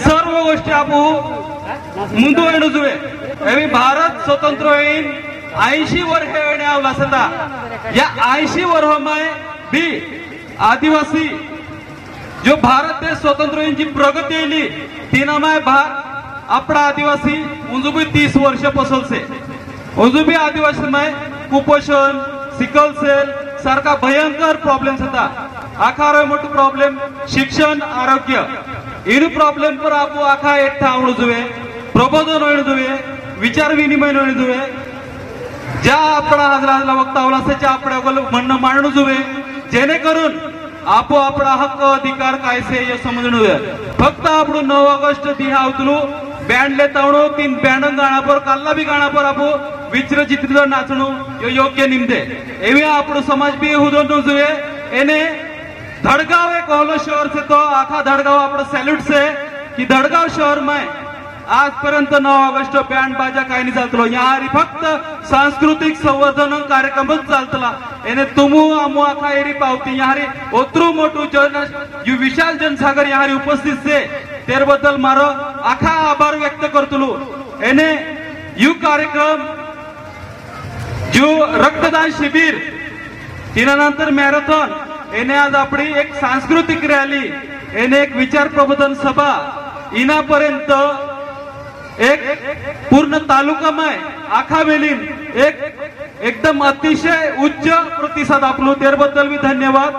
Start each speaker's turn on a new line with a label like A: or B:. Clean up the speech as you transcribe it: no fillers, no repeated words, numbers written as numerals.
A: सर्व गोष्टी आपण मुंदू जुवे एवी भारत स्वतंत्र होईन 80 वर्ष येण्यावला सदा या 80 वर्षामध्ये भी आदिवासी जो भारत देश स्वतंत्र होईन जी प्रगती येली तिनामाय आपला आदिवासी उजुबी 30 वर्ष पसल से उजुबी आदिवासी में कुपोषण सिकल सेल सारखा भयंकर प्रॉब्लेम्स होता आखा मोठो प्रॉब्लेम शिक्षण आरोग्य इन प्रॉब्लेम पर आपू आखा एकठा आवडू जुवे प्रबोधन होईल जुवे विचार विनिमय होईल जुवे ज्या आपला हाजरा वक्तावला त्याच्या आपल्या म्हणणं मांडू जुवे जेणेकरून आपो आपला हक्क अधिकार काय से ये समजणू फक्त आपण 9 ऑगस्ट दिहा उतलू बँड ले तावणो 3 बँड गाणा पर काल्ला भी गाणा पर आपो विचित्र चित्रित नाचणू योग्य निमदे एवे आपण समाज भी हुदोनो जुए एने धड़गाव एक होलो शहर से तो आखा धड़गाव आपण सैल्यूट से कि धड़गाव शहर में आज पर्यंत 9 ऑगस्ट बँड बाजा काय नहीं चालतलो यहाँ फक्त सांस्कृतिक संवर्धन कार्यक्रम चालतला एने तुमु आमु आखा एरी पावती यहाँ ओत्रु मोटू जो विशाल जनसागर यहाँ उपस्थित से तेर बद्दल मारो आखा आभार व्यक्त करतलो एने यू कार्यक्रम जो रक्तदान शिबिर तिनानंतर मॅरेथॉन एने आज आपली एक सांस्कृतिक रॅली एने एक विचार प्रबोधन सभा इनापर्यंत एक पूर्ण तालुका में आखा वेलीन एक एकदम अतिशय उच्च प्रतिसाद आपलो तेर बद्दल भी धन्यवाद।